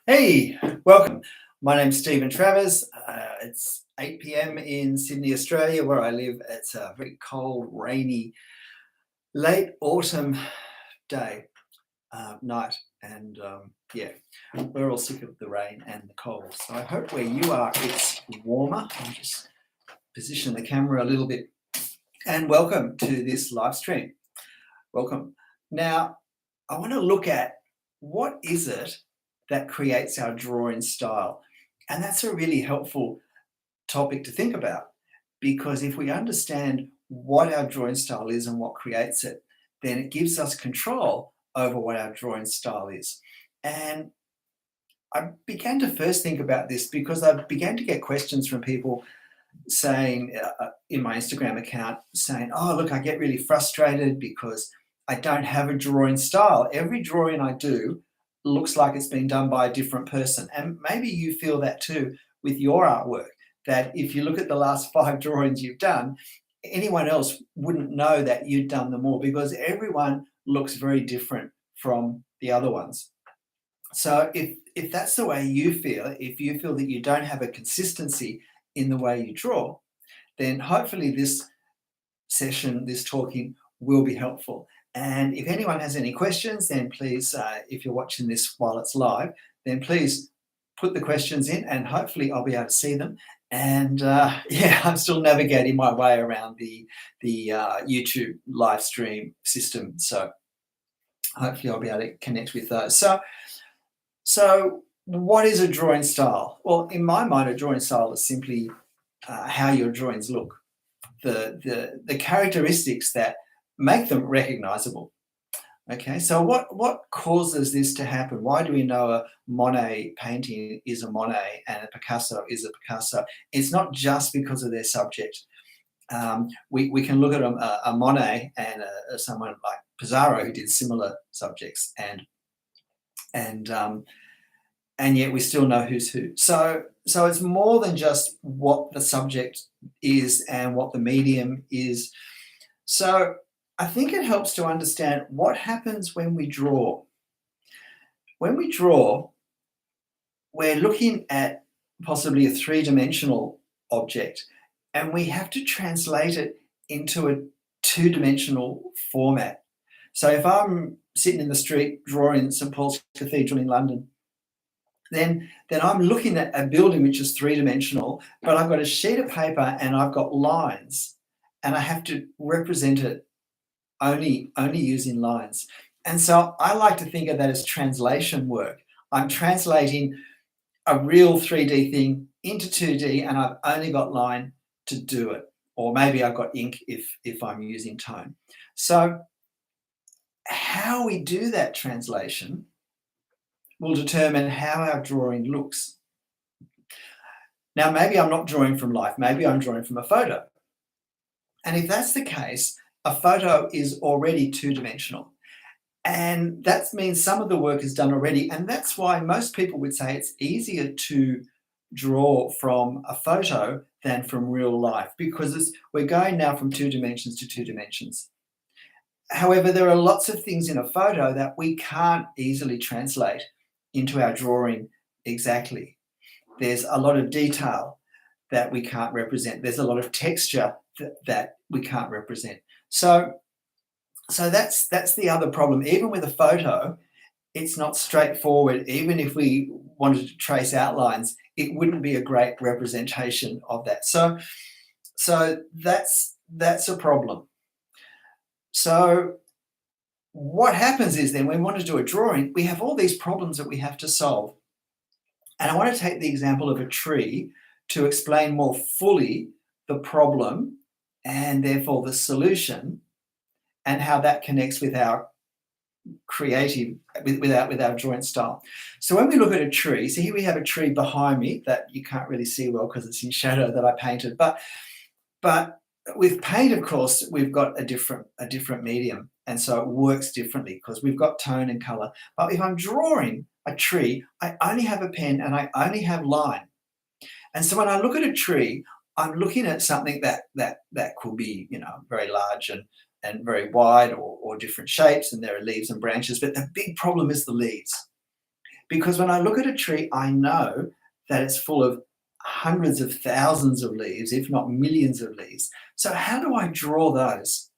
Hey, welcome. My name's Stephen Travers. It's 8 p.m. in Sydney, Australia, where I live. It's a very cold, rainy, late autumn day, night, and yeah, we're all sick of the rain and the cold. So I hope where you are it's warmer. I'll just position the camera a little bit. And welcome to this live stream. Welcome. Now, I want to look at what is it that creates our drawing style. And that's a really helpful topic to think about, because if we understand what our drawing style is and what creates it, then it gives us control over what our drawing style is. And I began to first think about this because I began to get questions from people saying in my Instagram account, saying, oh, look, I get really frustrated because I don't have a drawing style. Every drawing I do looks like it's been done by a different person. And maybe you feel that too with your artwork, that if you look at the last 5 drawings you've done, anyone else wouldn't know that you'd done them all, because everyone looks very different from the other ones. So if that's the way you feel, if you feel that you don't have a consistency in the way you draw, then hopefully this session, this talking will be helpful. And if anyone has any questions, then please, if you're watching this while it's live, then please put the questions in and hopefully I'll be able to see them. And yeah, I'm still navigating my way around the YouTube live stream system. So hopefully I'll be able to connect with those. So what is a drawing style? Well, in my mind, a drawing style is simply how your drawings look, the characteristics that make them recognizable. Okay, so what causes this to happen? Why do we know a Monet painting is a Monet and a Picasso is a Picasso? It's not just because of their subject. We can look at a Monet and someone like Pissarro who did similar subjects, and yet we still know who's who. So it's more than just what the subject is and what the medium is. So I think it helps to understand what happens when we draw. When we draw, we're looking at possibly a 3-dimensional object, and we have to translate it into a 2-dimensional format. So if I'm sitting in the street drawing St. Paul's Cathedral in London, then I'm looking at a building which is 3-dimensional, but I've got a sheet of paper and I've got lines, and I have to represent it only using lines. And so I like to think of that as translation work. I'm translating a real 3D thing into 2D, and I've only got line to do it. Or maybe I've got ink if I'm using tone. So how we do that translation will determine how our drawing looks. Now, maybe I'm not drawing from life. Maybe I'm drawing from a photo. And if that's the case, a photo is already 2-dimensional. And that means some of the work is done already. And that's why most people would say it's easier to draw from a photo than from real life, because we're going now from 2 dimensions to 2 dimensions. However, there are lots of things in a photo that we can't easily translate into our drawing exactly. There's a lot of detail that we can't represent. There's a lot of texture that we can't represent. So that's the other problem. Even with a photo, it's not straightforward. Even if we wanted to trace outlines, it wouldn't be a great representation of that. So that's a problem. So what happens is then when we want to do a drawing, we have all these problems that we have to solve. And I want to take the example of a tree to explain more fully the problem and therefore the solution, and how that connects with our creative, with our drawing style. So when we look at a tree, so here we have a tree behind me that you can't really see well because it's in shadow that I painted. But with paint, of course, we've got a different medium, and so it works differently because we've got tone and color. But if I'm drawing a tree, I only have a pen and I only have line. And so when I look at a tree, I'm looking at something that could be, very large and very wide or different shapes, and there are leaves and branches. But the big problem is the leaves. Because when I look at a tree, I know that it's full of hundreds of thousands of leaves, if not millions of leaves. So how do I draw those?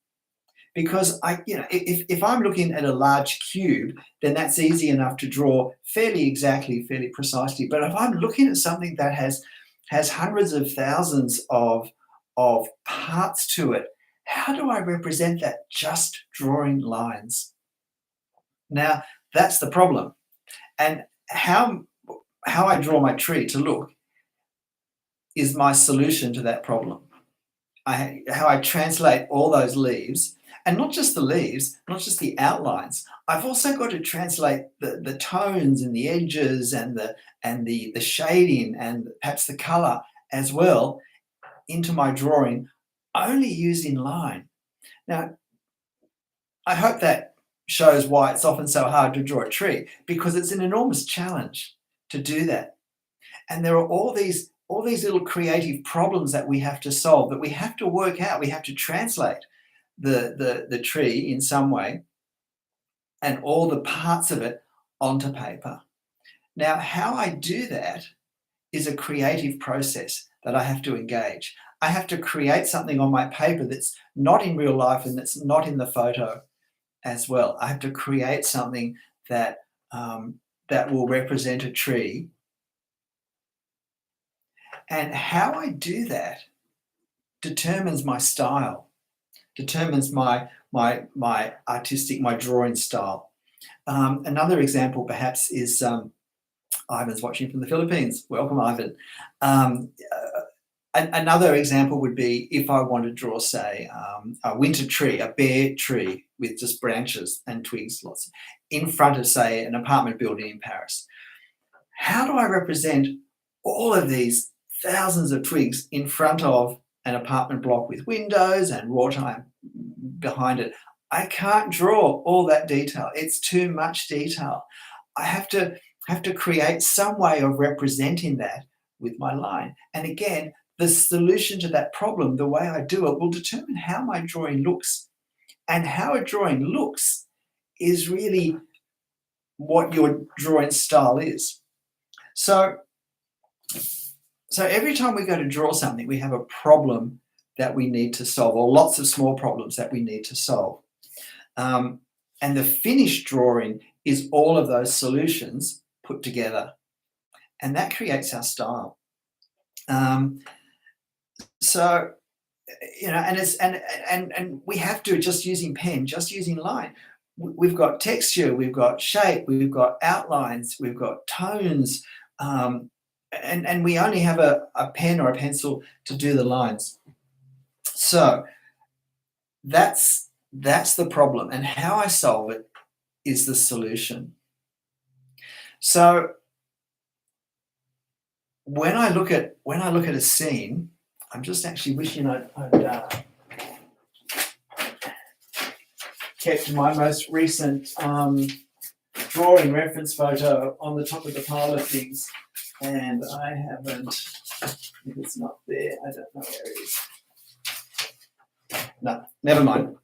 Because if I'm looking at a large cube, then that's easy enough to draw fairly exactly, fairly precisely. But if I'm looking at something that has hundreds of thousands of parts to it, how do I represent that just drawing lines? Now, that's the problem. And how I draw my tree to look is my solution to that problem. How I translate all those leaves, and not just the leaves, not just the outlines. I've also got to translate the tones and the edges and the shading and perhaps the color as well into my drawing, only using line. Now, I hope that shows why it's often so hard to draw a tree, because it's an enormous challenge to do that. And there are all these little creative problems that we have to solve, that we have to work out. We have to translate the tree in some way and all the parts of it onto paper. Now, how I do that is a creative process that I have to engage. I have to create something on my paper that's not in real life and that's not in the photo as well. I have to create something that that will represent a tree. And how I do that determines my style, determines my artistic, my drawing style. Another example perhaps is Ivan's watching from the Philippines. Welcome, Ivan. Another example would be if I want to draw, say, a winter tree, a bare tree with just branches and twigs, lots in front of, say, an apartment building in Paris. How do I represent all of these thousands of twigs in front of an apartment block with windows and wrought-iron behind it? I can't draw all that detail. It's too much detail. I have to create some way of representing that with my line. And again, the solution to that problem, the way I do it, will determine how my drawing looks. And how a drawing looks is really what your drawing style is. So every time we go to draw something, we have a problem that we need to solve, or lots of small problems that we need to solve. And the finished drawing is all of those solutions put together. And that creates our style. So, and we have to, just using pen, just using line. We've got texture, we've got shape, we've got outlines, we've got tones, and we only have a pen or a pencil to do the lines. So that's the problem, and how I solve it is the solution. So when I look at a scene, I'm just actually wishing I'd kept my most recent drawing reference photo on the top of the pile of things, and I haven't. If it's not there, I don't know where it is. No, never mind.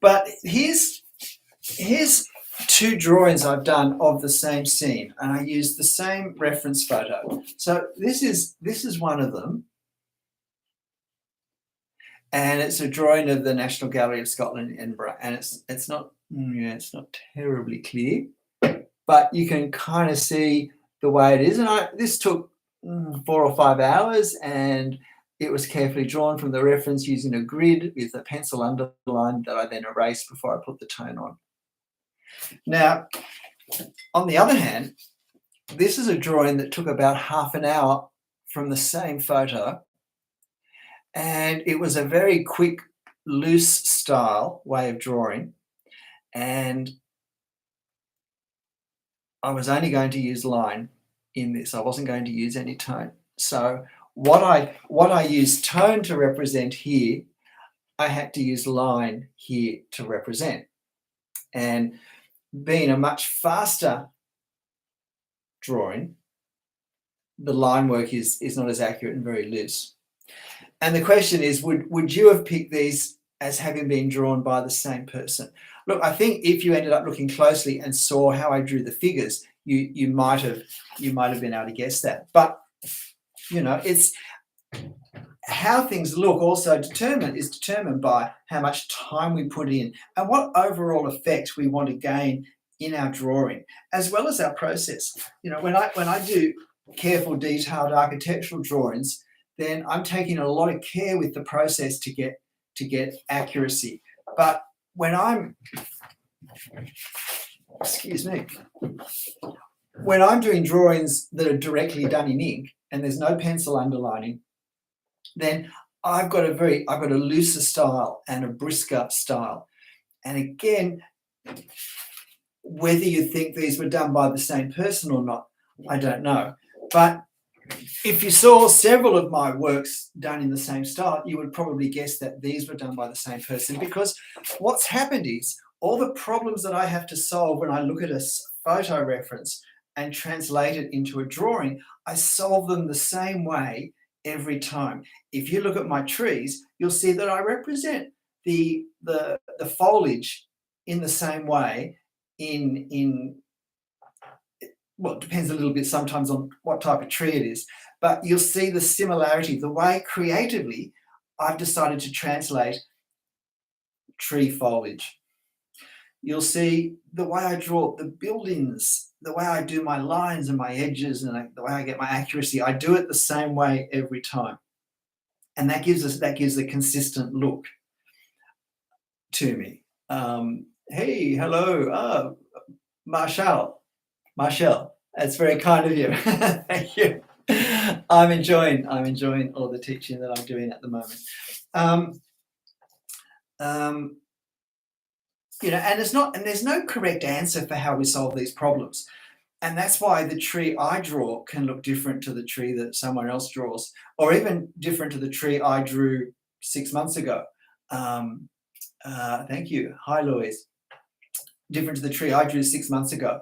But here's two drawings I've done of the same scene, and I used the same reference photo. So this is one of them, and it's a drawing of the National Gallery of Scotland in Edinburgh, and it's not terribly clear, but you can kind of see the way it is. And this took 4 or 5 hours, and it was carefully drawn from the reference using a grid with a pencil underline that I then erased before I put the tone on. Now, on the other hand, this is a drawing that took about half an hour from the same photo, and it was a very quick, loose style way of drawing, and I was only going to use line in this. I wasn't going to use any tone. So what I used tone to represent here, I had to use line here to represent. And being a much faster drawing, the line work is not as accurate and very loose. And the question is, would you have picked these as having been drawn by the same person? Look, I think if you ended up looking closely and saw how I drew the figures, you might have been able to guess that. But it's how things look also is determined by how much time we put in and what overall effect we want to gain in our drawing, as well as our process. When I do careful, detailed architectural drawings, then I'm taking a lot of care with the process to get accuracy. But when I'm when I'm doing drawings that are directly done in ink and there's no pencil underlining, then I've got a looser style and a brisker style. And again, whether you think these were done by the same person or not, I don't know. But if you saw several of my works done in the same style, you would probably guess that these were done by the same person, because what's happened is all the problems that I have to solve when I look at a photo reference and translate it into a drawing, I solve them the same way every time. If you look at my trees, you'll see that I represent the foliage in the same way well, it depends a little bit sometimes on what type of tree it is, but you'll see the similarity, the way creatively I've decided to translate tree foliage. You'll see the way I draw the buildings, the way I do my lines and my edges, and the way I get my accuracy. I do it the same way every time. And that gives a consistent look to me. Hey, hello, Marshall, that's very kind of you. Thank you. I'm enjoying all the teaching that I'm doing at the moment. And there's no correct answer for how we solve these problems. And that's why the tree I draw can look different to the tree that someone else draws, or even different to the tree I drew 6 months ago. Thank you. Hi, Louise. Different to the tree I drew 6 months ago,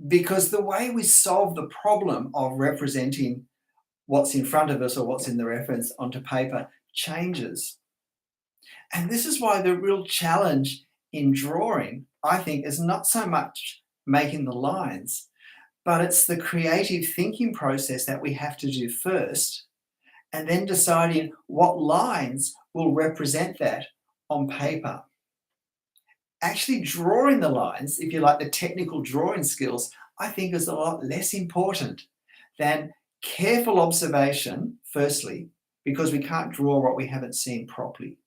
because the way we solve the problem of representing what's in front of us or what's in the reference onto paper changes. And this is why the real challenge in drawing, I think, is not so much making the lines, but it's the creative thinking process that we have to do first, and then deciding what lines will represent that on paper. Actually drawing the lines, if you like, the technical drawing skills, I think is a lot less important than careful observation, firstly, because we can't draw what we haven't seen properly.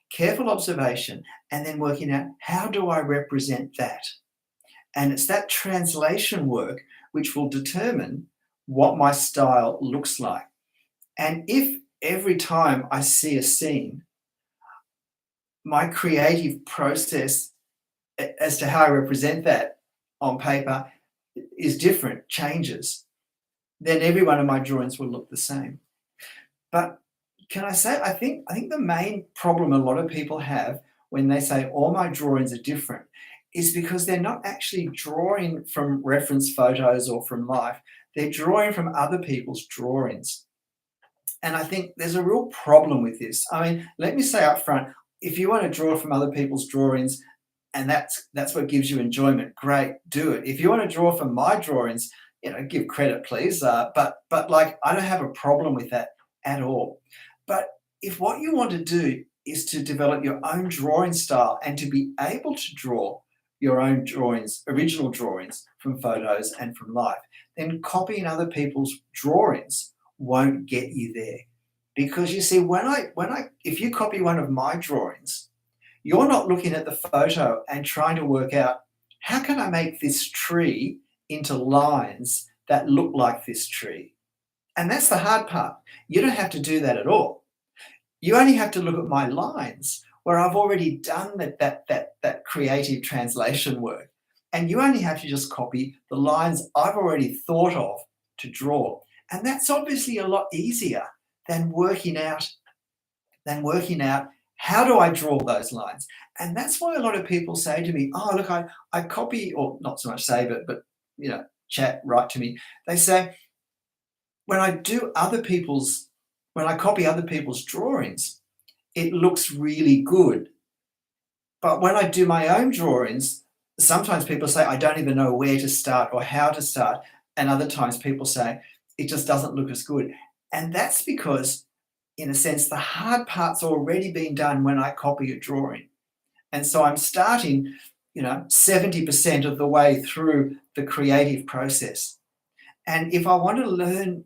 Careful observation, and then working out, how do I represent that? And it's that translation work which will determine what my style looks like. And if every time I see a scene, my creative process as to how I represent that on paper is different, changes, then every one of my drawings will look the same. But can I say, I think the main problem a lot of people have when they say all my drawings are different is because they're not actually drawing from reference photos or from life. They're drawing from other people's drawings. And I think there's a real problem with this. I mean, let me say up front, if you want to draw from other people's drawings and that's what gives you enjoyment, great, do it. If you want to draw from my drawings, give credit, please. But like, I don't have a problem with that at all. But if what you want to do is to develop your own drawing style and to be able to draw your own drawings, original drawings from photos and from life, then copying other people's drawings won't get you there. Because you see, if you copy one of my drawings, you're not looking at the photo and trying to work out, how can I make this tree into lines that look like this tree? And that's the hard part. You don't have to do that at all. You only have to look at my lines where I've already done that creative translation work. And you only have to just copy the lines I've already thought of to draw. And that's obviously a lot easier than working out how do I draw those lines. And that's why a lot of people say to me, oh, look, I copy, or not so much say, but chat, write to me. They say, when I copy other people's drawings, it looks really good. But when I do my own drawings, sometimes people say, I don't even know where to start or how to start. And other times people say, it just doesn't look as good. And that's because, in a sense, the hard part's already been done when I copy a drawing. And so I'm starting, 70% of the way through the creative process. And if I want to learn,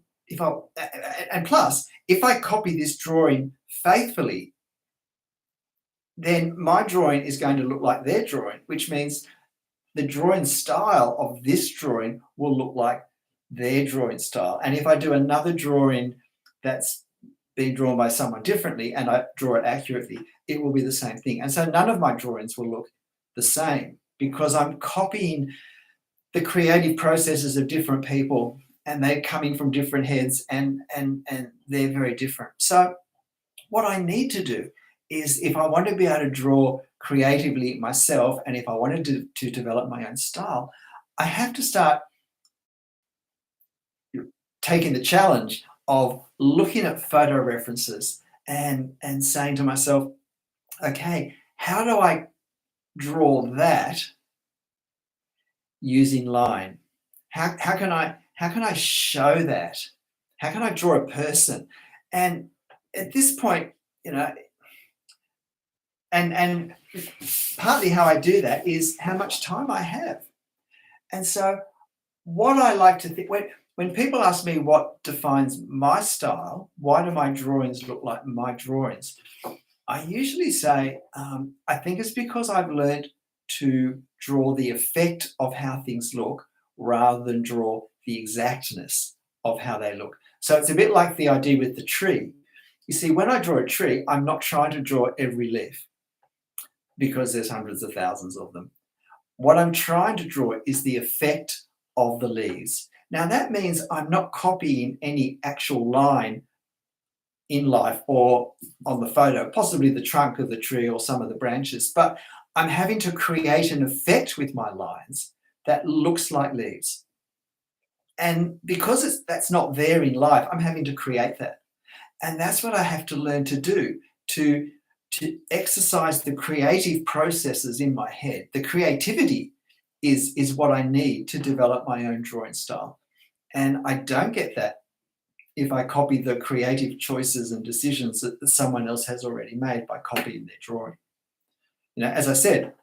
and plus, if I copy this drawing faithfully, then my drawing is going to look like their drawing, which means the drawing style of this drawing will look like their drawing style. And if I do another drawing that's being drawn by someone differently and I draw it accurately, it will be the same thing. And so none of my drawings will look the same because I'm copying the creative processes of different people, and they're coming from different heads, and they're very different. So what I need to do is, if I want to be able to draw creatively myself, and if I wanted to develop my own style, I have to start taking the challenge of looking at photo references and saying to myself, okay, how do I draw that using line? How can I show that? How can I draw a person? And at this point, and partly how I do that is how much time I have. And so what I like to think, when people ask me what defines my style, why do my drawings look like my drawings? I usually say, I think it's because I've learned to draw the effect of how things look rather than draw the exactness of how they look. So it's a bit like the idea with the tree. You see, when I draw a tree, I'm not trying to draw every leaf because there's hundreds of thousands of them. What I'm trying to draw is the effect of the leaves. Now, that means I'm not copying any actual line in life or on the photo, possibly the trunk of the tree or some of the branches, but I'm having to create an effect with my lines that looks like leaves. And because that's not there in life, I'm having to create that. And that's what I have to learn to do, to exercise the creative processes in my head. The creativity is what I need to develop my own drawing style. And I don't get that if I copy the creative choices and decisions that someone else has already made by copying their drawing. As I said,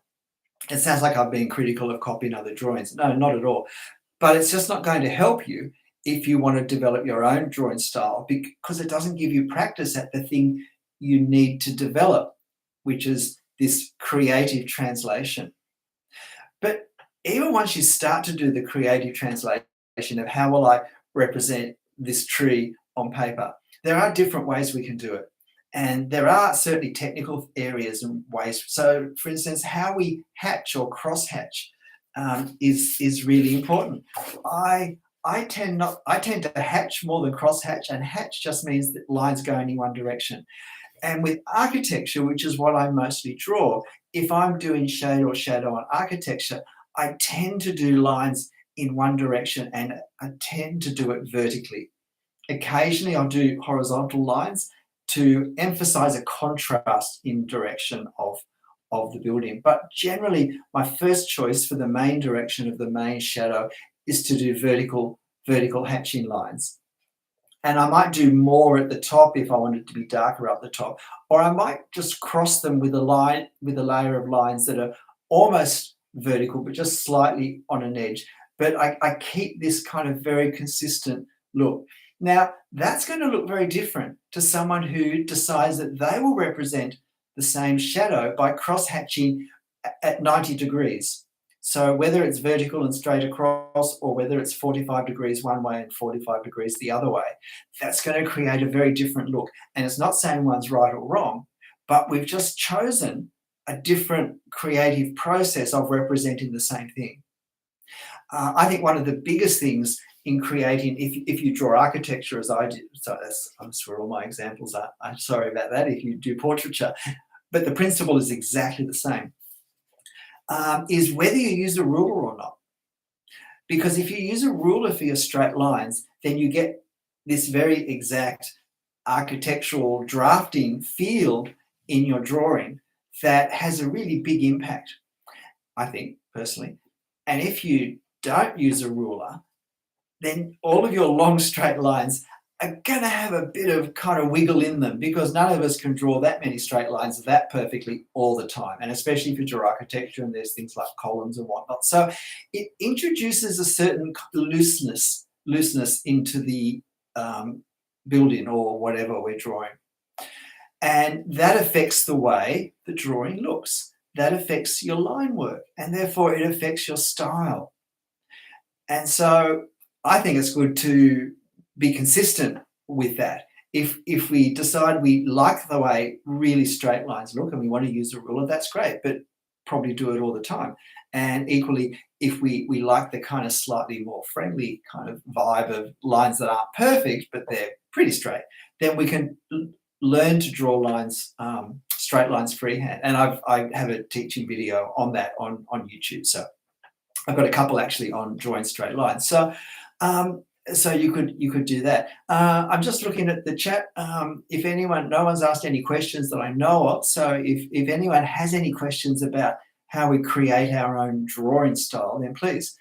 it sounds like I'm being critical of copying other drawings. No, not at all. But it's just not going to help you if you want to develop your own drawing style, because it doesn't give you practice at the thing you need to develop, which is this creative translation. But even once you start to do the creative translation of how will I represent this tree on paper, there are different ways we can do it. And there are certainly technical areas and ways. So, for instance, how we hatch or cross hatch is really important. I tend to hatch more than cross hatch, and hatch just means that lines going in one direction. And with architecture, which is what I mostly draw, if I'm doing shade or shadow on architecture, I tend to do lines in one direction, and I tend to do it vertically. Occasionally I'll do horizontal lines to emphasize a contrast in direction of the building. But generally, my first choice for the main direction of the main shadow is to do vertical hatching lines. And I might do more at the top if I want it to be darker up the top, or I might just cross them with a layer of lines that are almost vertical, but just slightly on an edge. But I keep this kind of very consistent look. Now, that's going to look very different to someone who decides that they will represent the same shadow by cross-hatching at 90 degrees. So whether it's vertical and straight across, or whether it's 45 degrees one way and 45 degrees the other way, that's going to create a very different look. And it's not saying one's right or wrong, but we've just chosen a different creative process of representing the same thing. I think one of the biggest things in creating, if you draw architecture as I do, so I'm sure all my examples are, I'm sorry about that, if you do portraiture, but the principle is exactly the same, is whether you use a ruler or not. Because if you use a ruler for your straight lines, then you get this very exact architectural drafting field in your drawing that has a really big impact, I think. personally. And if you don't use a ruler, then all of your long straight lines are going to have a bit of kind of wiggle in them, because none of us can draw that many straight lines that perfectly all the time, and especially if you draw architecture and there's things like columns and whatnot. So it introduces a certain looseness into the building or whatever we're drawing. And that affects the way the drawing looks. That affects your line work, and therefore it affects your style. And so I think it's good to be consistent with that. If we decide we like the way really straight lines look and we want to use a ruler, that's great, but probably do it all the time. And equally, if we like the kind of slightly more friendly kind of vibe of lines that aren't perfect, but they're pretty straight, then we can learn to draw lines, straight lines freehand. And I have a teaching video on that on YouTube. So I've got a couple actually on drawing straight lines. So so you could do that. I'm just looking at the chat. If anyone, no one's asked any questions that I know of. So if anyone has any questions about how we create our own drawing style, then please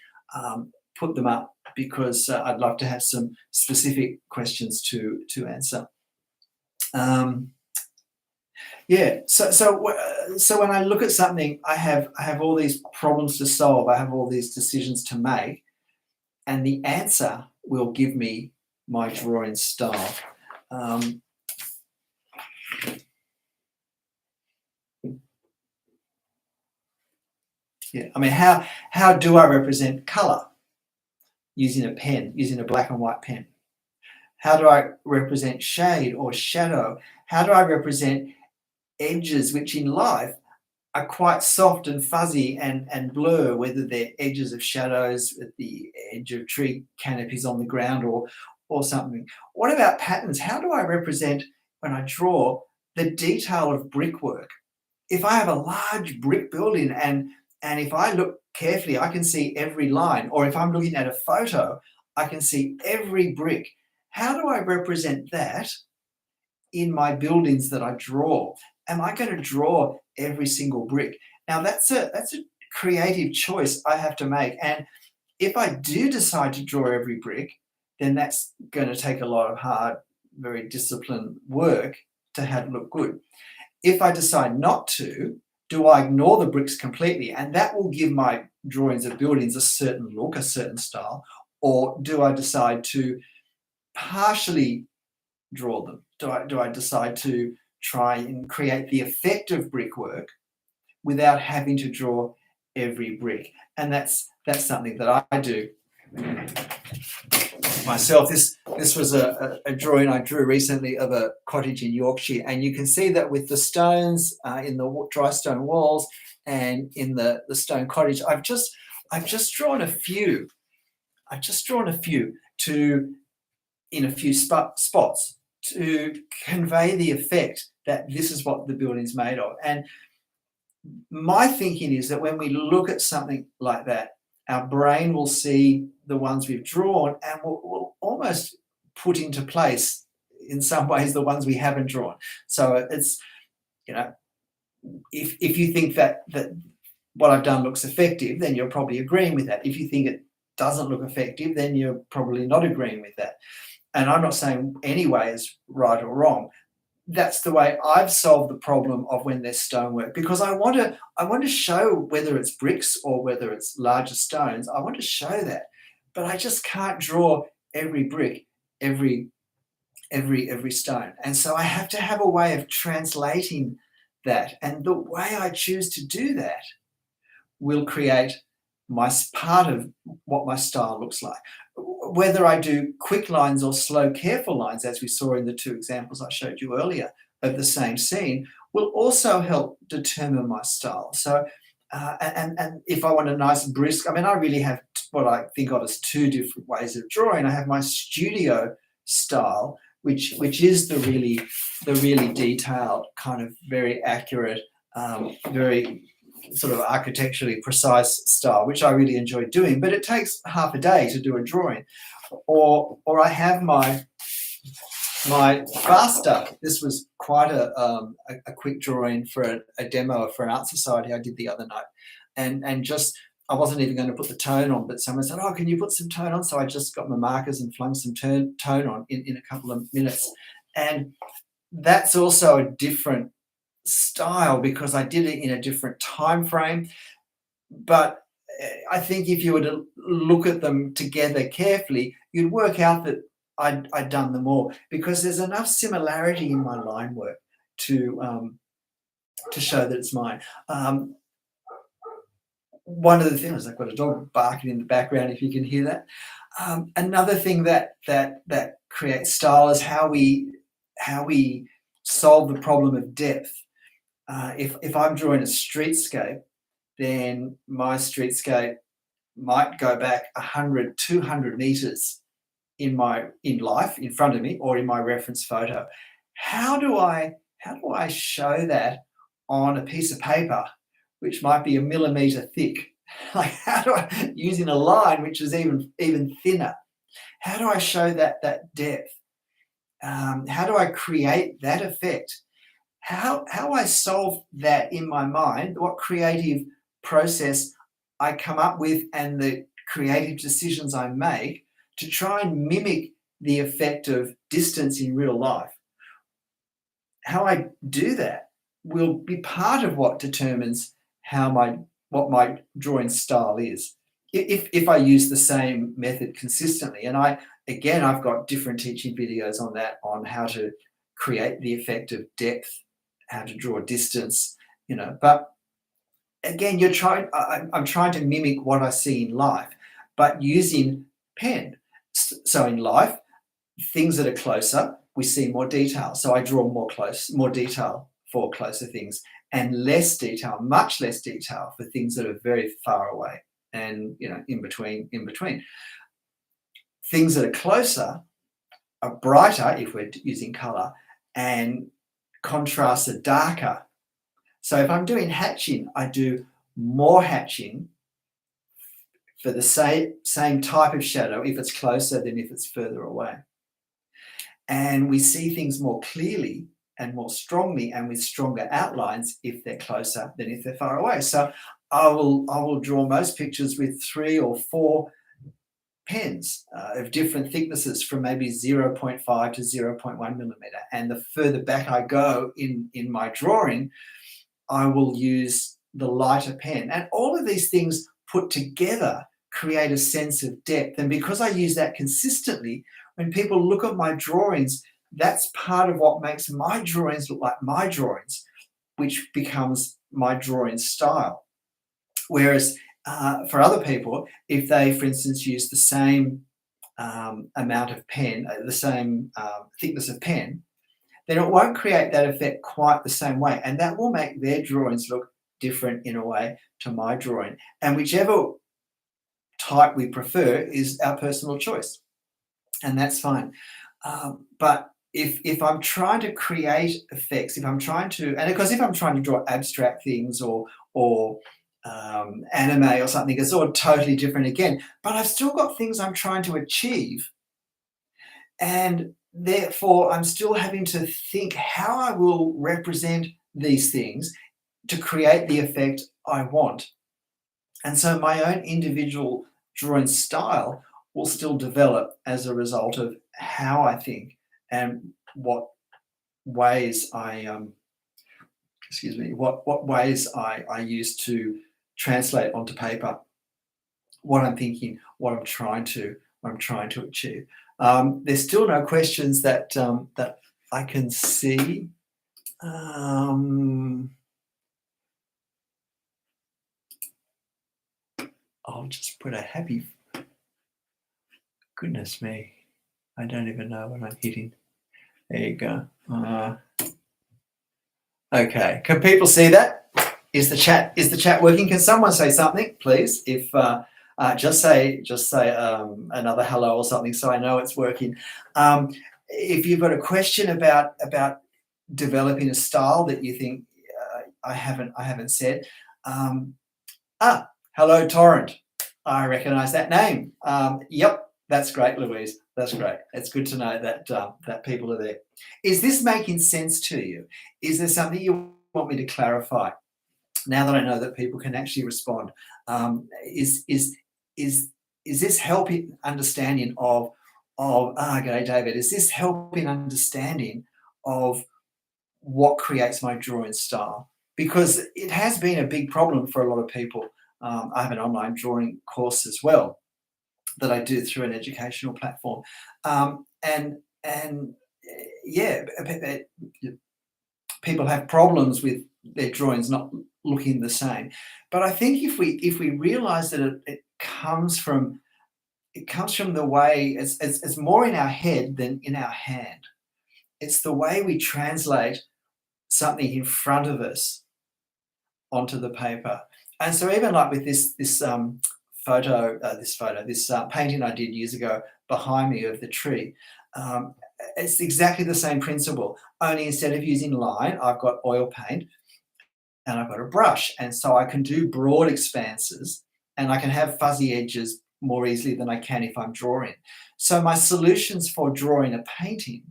put them up, because I'd love to have some specific questions to answer. Yeah. So when I look at something, I have all these problems to solve. I have all these decisions to make, and the answer will give me my drawing style. Yeah. I mean, how do I represent color? Using a pen, using a black and white pen. How do I represent shade or shadow? How do I represent edges, which in life are quite soft and fuzzy and blur, whether they're edges of shadows at the edge of tree canopies on the ground or something. What about patterns? How do I represent, when I draw, the detail of brickwork? If I have a large brick building and if I look carefully, I can see every line, or if I'm looking at a photo, I can see every brick. How do I represent that in my buildings that I draw? Am I going to draw every single brick? Now that's a creative choice I have to make. And if I do decide to draw every brick, then that's going to take a lot of hard, very disciplined work to have it look good. If I decide not to, do I ignore the bricks completely? And that will give my drawings of buildings a certain look, a certain style. Or do I decide to partially draw them? Do I decide to try and create the effect of brickwork without having to draw every brick? And that's something that I do myself. This was a drawing I drew recently of a cottage in Yorkshire, and you can see that with the stones in the dry stone walls and in the stone cottage, I've just drawn a few. I've just drawn a few in a few spots to convey the effect that this is what the building's made of. And my thinking is that when we look at something like that, our brain will see the ones we've drawn and will almost put into place, in some ways, the ones we haven't drawn. So it's, if you think that what I've done looks effective, then you're probably agreeing with that. If you think it doesn't look effective, then you're probably not agreeing with that. And I'm not saying any way is right or wrong. That's the way I've solved the problem of when there's stonework, because I want to show, whether it's bricks or whether it's larger stones, I want to show that. But I just can't draw every brick, every stone. And so I have to have a way of translating that. And the way I choose to do that will create my part of what my style looks like. Whether I do quick lines or slow, careful lines, as we saw in the two examples I showed you earlier of the same scene, will also help determine my style. So, and if I want a nice brisk, I really have what I think of as two different ways of drawing. I have my studio style, which is the really detailed, kind of very accurate, very sort of architecturally precise style, which I really enjoy doing, but it takes half a day to do a drawing. Or I have my faster. This was quite a quick drawing for a demo for an art society I did the other night, and just I wasn't even going to put the tone on, but someone said, "Oh, can you put some tone on?" So I just got my markers and flung some tone on in a couple of minutes. And that's also a different style because I did it in a different time frame. But I think if you were to look at them together carefully, you'd work out that I'd done them all because there's enough similarity in my line work to show that it's mine. One of the things, I've got a dog barking in the background if you can hear that. Another thing that creates style is how we solve the problem of depth. If I'm drawing a streetscape, then my streetscape might go back 100, 200 meters in life in front of me or in my reference photo. How do I show that on a piece of paper which might be a millimeter thick? Like, how do I, using a line which is even thinner, how do I show that depth? How do I create that effect? How I solve that in my mind, what creative process I come up with and the creative decisions I make to try and mimic the effect of distance in real life. How I do that will be part of what determines what my drawing style is. If I use the same method consistently, and I've got different teaching videos on that, on how to create the effect of depth, how to draw distance, but again, I'm trying to mimic what I see in life, but using pen. So in life, things that are closer, we see more detail. So I draw more detail for closer things, and less detail, much less detail for things that are very far away and in between. Things that are closer are brighter if we're using color, and contrasts are darker. So if I'm doing hatching, I do more hatching for the same type of shadow if it's closer than if it's further away. And we see things more clearly and more strongly and with stronger outlines if they're closer than if they're far away. So I will draw most pictures with 3 or 4 pens of different thicknesses from maybe 0.5 to 0.1 millimeter. And the further back I go in my drawing, I will use the lighter pen. And all of these things put together create a sense of depth. And because I use that consistently, when people look at my drawings, that's part of what makes my drawings look like my drawings, which becomes my drawing style. Whereas for other people, if they, for instance, use the same amount of pen, the same thickness of pen, then it won't create that effect quite the same way. And that will make their drawings look different in a way to my drawing. And whichever type we prefer is our personal choice. And that's fine. But if I'm trying to create effects, if I'm trying to draw abstract things or anime or something, it's all totally different again. But I've still got things I'm trying to achieve. And therefore, I'm still having to think how I will represent these things to create the effect I want. And so my own individual drawing style will still develop as a result of how I think and what ways I use to translate onto paper what I'm thinking, what I'm trying to achieve. There's still no questions that I can see. I'll just put a happy. Goodness me, I don't even know what I'm hitting. There you go. Okay, can people see that? Is the chat working? Can someone say something, please? If just say another hello or something, so I know it's working. If you've got a question about developing a style that you think I haven't said, hello Torrent. I recognise that name. Yep. That's great, Louise. That's great. It's good to know that people are there. Is this making sense to you? Is there something you want me to clarify? now that I know that people can actually respond, is is is this helping understanding g'day David, is this helping understanding of what creates my drawing style? Because it has been a big problem for a lot of people. I have an online drawing course as well that I do through an educational platform, and yeah, people have problems with their drawings not looking the same. But I think if we realise that it comes from the way it's more in our head than in our hand. It's the way we translate something in front of us onto the paper. And so even like with this painting I did years ago behind me of the tree, it's exactly the same principle. Only instead of using line, I've got oil paint and I've got a brush, and so I can do broad expanses and I can have fuzzy edges more easily than I can if I'm drawing. So my solutions for drawing a painting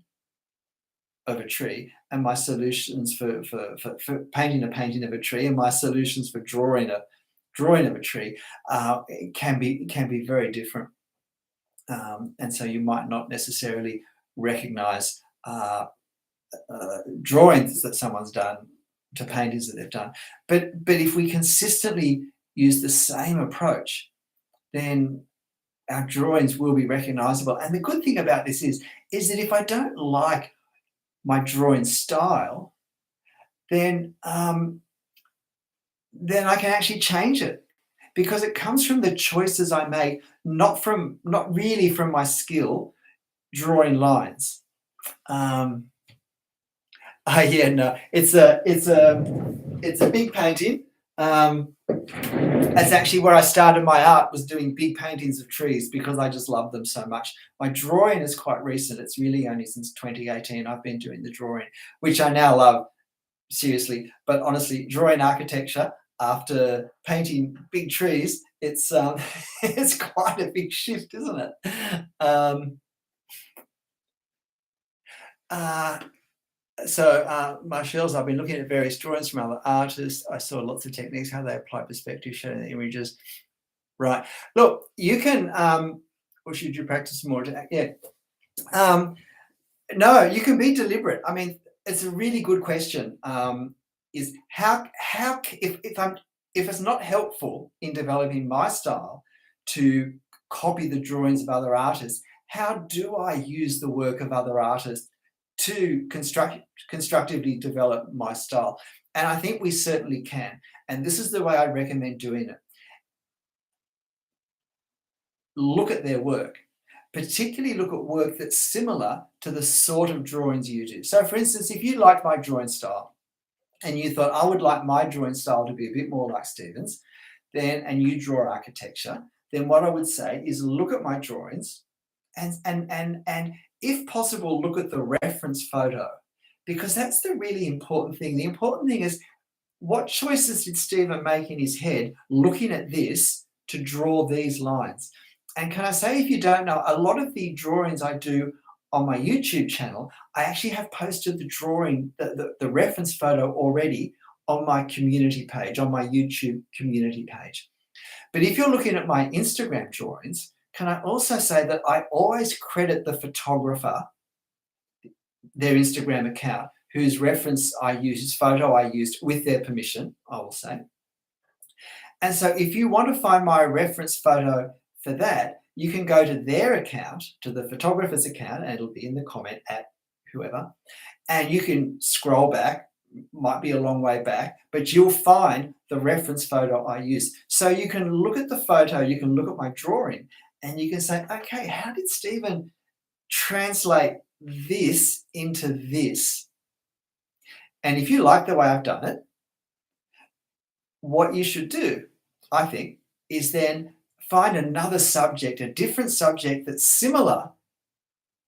of a tree and my solutions for painting a painting of a tree and my solutions for drawing of a tree can be very different. And so you might not necessarily recognize drawings that someone's done to paintings that they've done. But if we consistently use the same approach, then our drawings will be recognizable. And the good thing about this is that if I don't like my drawing style, then I can actually change it, because it comes from the choices I make, not really from my skill drawing lines. Yeah, no, it's a big painting. That's actually where I started my art, was doing big paintings of trees, because I just love them so much. My drawing is quite recent. It's really only since 2018 I've been doing the drawing, which I now love, seriously. But honestly, drawing architecture after painting big trees, it's it's quite a big shift, isn't it? Marshall's, I've been looking at various drawings from other artists. I saw lots of techniques, how they apply perspective, showing the images. Right. Look, you can, or should you practice more? Yeah. No, you can be deliberate. I mean, it's a really good question. Is how if it's not helpful in developing my style to copy the drawings of other artists, how do I use the work of other artists to constructively develop my style? And I think we certainly can. And this is the way I recommend doing it. Look at their work. Particularly look at work that's similar to the sort of drawings you do. So for instance, if you like my drawing style and you thought, I would like my drawing style to be a bit more like Stephen's, and you draw architecture, then what I would say is look at my drawings and if possible, look at the reference photo, because that's the really important thing. The important thing is, what choices did Stephen make in his head looking at this to draw these lines? And can I say, if you don't know, a lot of the drawings I do on my YouTube channel, I actually have posted the drawing, the reference photo already on my community page, on my YouTube community page. But if you're looking at my Instagram drawings, can I also say that I always credit the photographer, their Instagram account, whose reference I use, whose photo I used with their permission, I will say. And so if you want to find my reference photo for that, you can go to their account, to the photographer's account, and it'll be in the comment at whoever, and you can scroll back, might be a long way back, but you'll find the reference photo I use. So you can look at the photo, you can look at my drawing, and you can say, okay, how did Stephen translate this into this? And if you like the way I've done it, what you should do, I think, is then find another subject, a different subject that's similar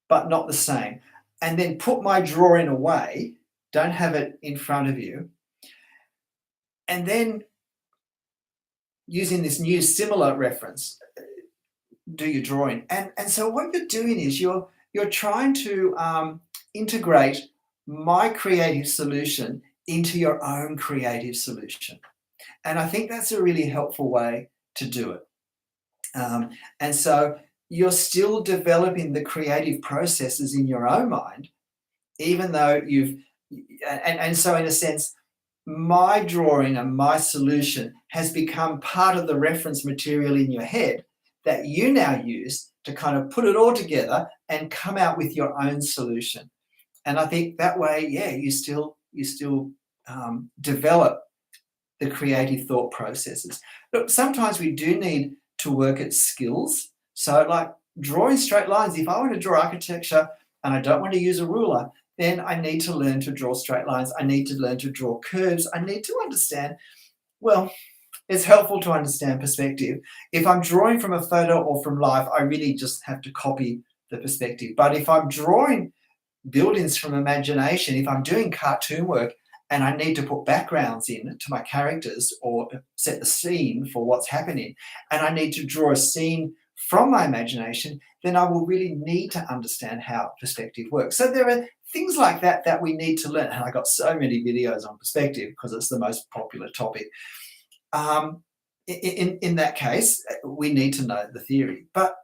but not the same, and then put my drawing away, don't have it in front of you, and then using this new similar reference, do your drawing. And so what you're doing is you're trying to integrate my creative solution into your own creative solution. And I think that's a really helpful way to do it. And so you're still developing the creative processes in your own mind, even though and so in a sense, my drawing and my solution has become part of the reference material in your head that you now use to kind of put it all together and come out with your own solution. And I think that way, yeah, you still develop the creative thought processes. Look, sometimes we do need to work at skills. So like drawing straight lines, if I want to draw architecture and I don't want to use a ruler, then I need to learn to draw straight lines. I need to learn to draw curves. I need to understand, well, it's helpful to understand perspective. If I'm drawing from a photo or from life, I really just have to copy the perspective. But if I'm drawing buildings from imagination, if I'm doing cartoon work and I need to put backgrounds in to my characters or set the scene for what's happening, and I need to draw a scene from my imagination, then I will really need to understand how perspective works. So there are things like that that we need to learn. And I got so many videos on perspective because it's the most popular topic. In that case, we need to know the theory. But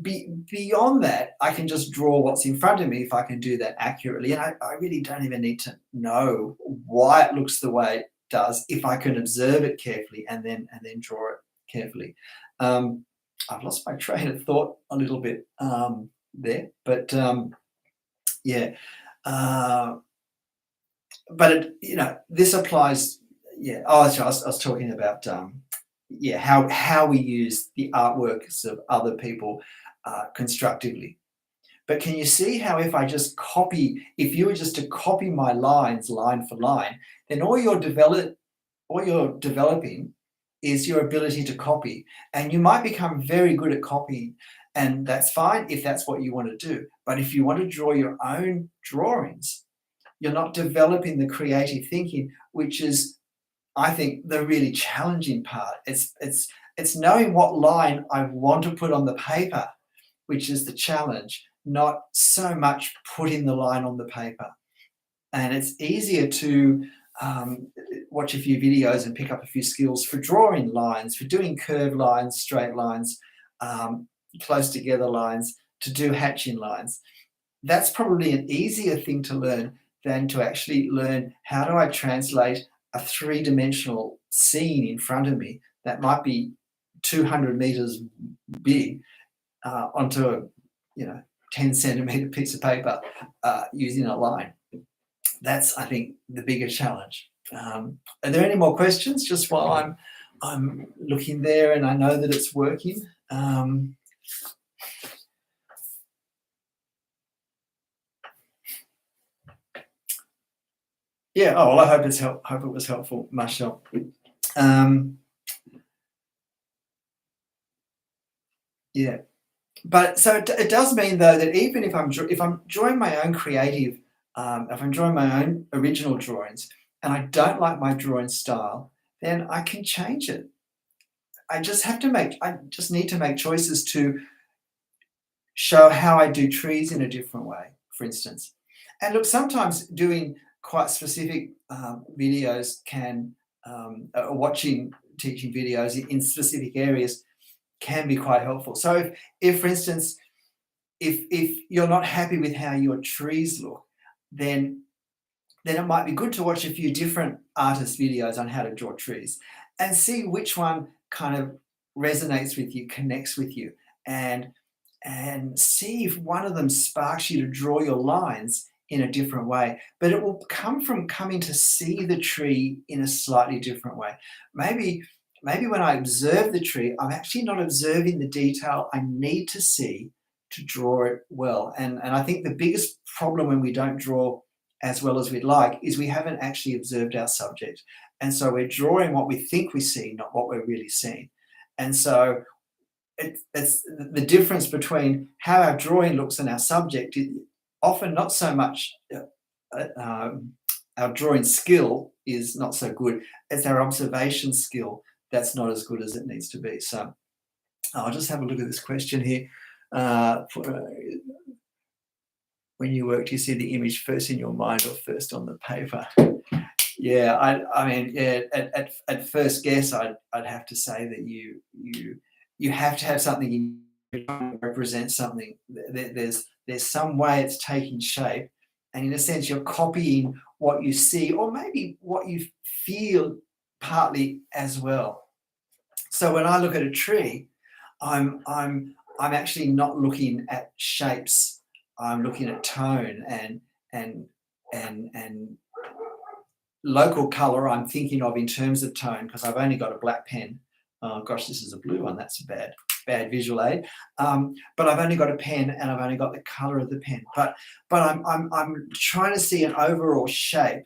beyond that, I can just draw what's in front of me if I can do that accurately. And I really don't even need to know why it looks the way it does if I can observe it carefully and then draw it carefully. I've lost my train of thought a little bit there, but yeah. But it, this applies. Yeah. Oh, I was talking about how we use the artworks of other people constructively. But can you see how if you were just to copy my lines line for line, then all you're developing is your ability to copy. And you might become very good at copying, and that's fine if that's what you want to do. But if you want to draw your own drawings, you're not developing the creative thinking, which is, I think, the really challenging part. It's knowing what line I want to put on the paper, which is the challenge, not so much putting the line on the paper. And it's easier to watch a few videos and pick up a few skills for drawing lines, for doing curved lines, straight lines, close together lines, to do hatching lines. That's probably an easier thing to learn than to actually learn how do I translate a three-dimensional scene in front of me that might be 200 meters big onto a 10 centimeter piece of paper using a line. That's, I think, the bigger challenge. Are there any more questions just while I'm looking there and I know that it's working? Yeah. Oh, well, I hope it was helpful, Marshall. Yeah. But so it does mean though that even if I'm drawing my own creative, if I'm drawing my own original drawings and I don't like my drawing style, then I can change it. I just need to make choices to show how I do trees in a different way, for instance. And look, sometimes doing quite specific videos watching teaching videos in specific areas can be quite helpful. So if for instance, if you're not happy with how your trees look, then it might be good to watch a few different artist videos on how to draw trees and see which one kind of resonates with you, connects with you, and see if one of them sparks you to draw your lines in a different way. But it will come from coming to see the tree in a slightly different way. Maybe when I observe the tree, I'm actually not observing the detail I need to see to draw it well. And I think the biggest problem when we don't draw as well as we'd like is we haven't actually observed our subject. And so we're drawing what we think we see, not what we're really seeing. And so it's the difference between how our drawing looks and our subject is often not so much our drawing skill is not so good as our observation skill that's not as good as it needs to be. So I'll just have a look at this question here. When you work, do you see the image first in your mind or first on the paper? Yeah, I mean, yeah, at first guess, I'd have to say that you have to have something in represent something. There's some way it's taking shape, and in a sense, you're copying what you see, or maybe what you feel partly as well. So when I look at a tree, I'm actually not looking at shapes. I'm looking at tone and and local color I'm thinking of in terms of tone, because I've only got a black pen. Oh gosh, this is a blue one. That's a bad visual aid. But I've only got a pen, and I've only got the color of the pen. But I'm trying to see an overall shape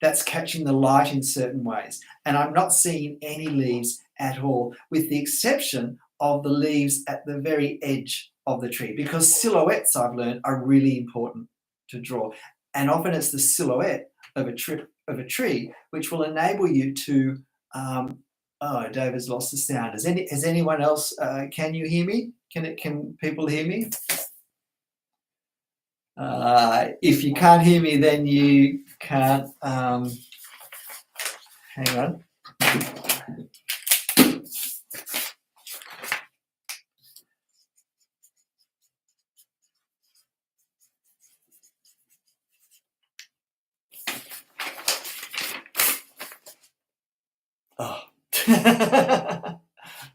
that's catching the light in certain ways. And I'm not seeing any leaves at all, with the exception of the leaves at the very edge of the tree, because silhouettes, I've learned, are really important to draw. And often it's the silhouette of a tree which will enable you to oh, David's lost the sound. Has anyone else, can you hear me? Can people hear me? If you can't hear me, then you can't. Hang on. Oh.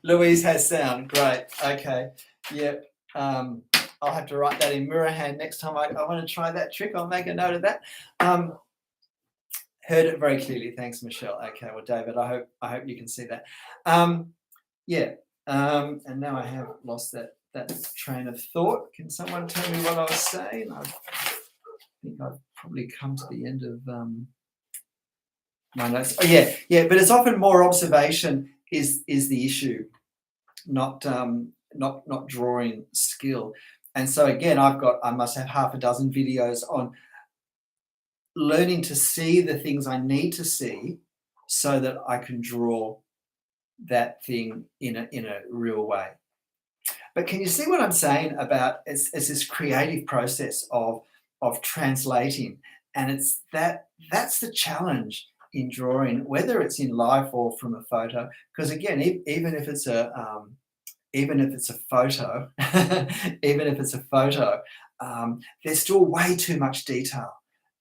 Louise has sound. Great. Okay. Yep. I'll have to write that in mirror hand next time I want to try that trick. I'll make a note of that. Heard it very clearly. Thanks, Michelle. Okay. Well, David, I hope you can see that. Yeah. And now I have lost that train of thought. Can someone tell me what I was saying? I think I've probably come to the end of my notes. Oh, yeah. But it's often more observation is the issue, not drawing skill. And so again, I must have half a dozen videos on learning to see the things I need to see so that I can draw that thing in a real way. But can you see what I'm saying about it's this creative process of translating, and that's the challenge in drawing, whether it's in life or from a photo. Because again, even if it's a photo, there's still way too much detail,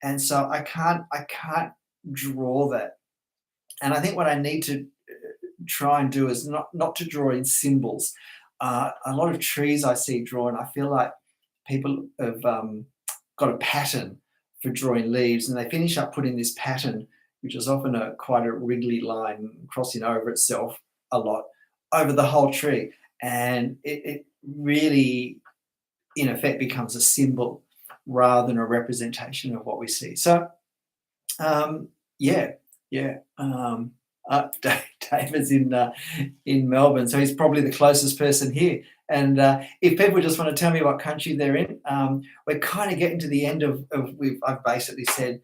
and so I can't draw that. And I think what I need to try and do is not to draw in symbols. A lot of trees I see drawn, I feel like people have got a pattern for drawing leaves, and they finish up putting this pattern, which is often quite a wriggly line crossing over itself a lot, over the whole tree. And it really, in effect, becomes a symbol rather than a representation of what we see. So, David's in Melbourne, so he's probably the closest person here. And if people just want to tell me what country they're in, we're kind of getting to the end of I've basically said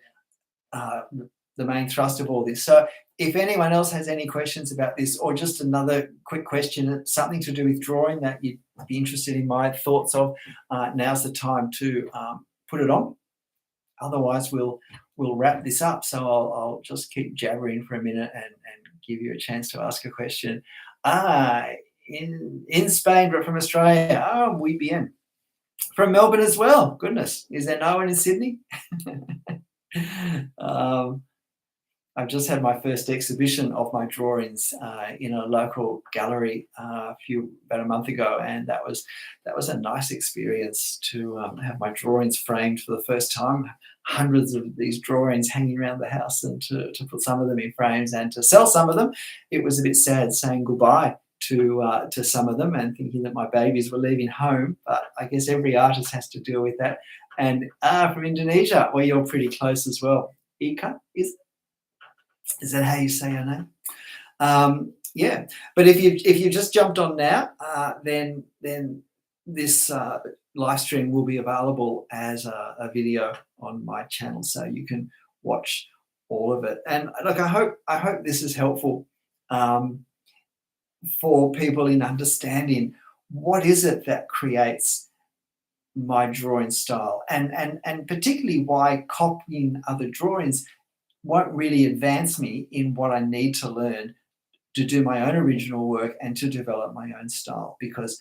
the main thrust of all this. So if anyone else has any questions about this, or just another quick question, something to do with drawing that you'd be interested in my thoughts of, now's the time to put it on. Otherwise, we'll wrap this up. So I'll just keep jabbering for a minute and give you a chance to ask a question. In Spain, but from Australia. Oh, muy bien. From Melbourne as well. Goodness, is there no one in Sydney? I've just had my first exhibition of my drawings in a local gallery about a month ago, and that was a nice experience to have my drawings framed for the first time. Hundreds of these drawings hanging around the house, and to put some of them in frames and to sell some of them. It was a bit sad saying goodbye to some of them and thinking that my babies were leaving home, but I guess every artist has to deal with that. And from Indonesia, well, you're pretty close as well. Ika, is that how you say your name? Yeah, but if you just jumped on now, then this live stream will be available as a video on my channel, so you can watch all of it. And look, I hope this is helpful for people in understanding what is it that creates my drawing style, and particularly why copying other drawings won't really advance me in what I need to learn to do my own original work and to develop my own style, because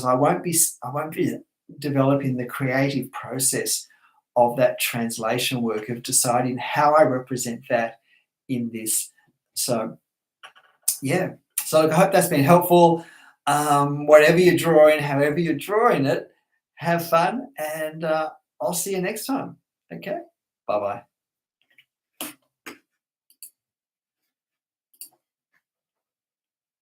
I won't be developing the creative process of that translation work, of deciding how I represent that in this. So yeah, so I hope that's been helpful. Whatever you're drawing, however you're drawing it, have fun, and I'll see you next time. Okay, bye bye.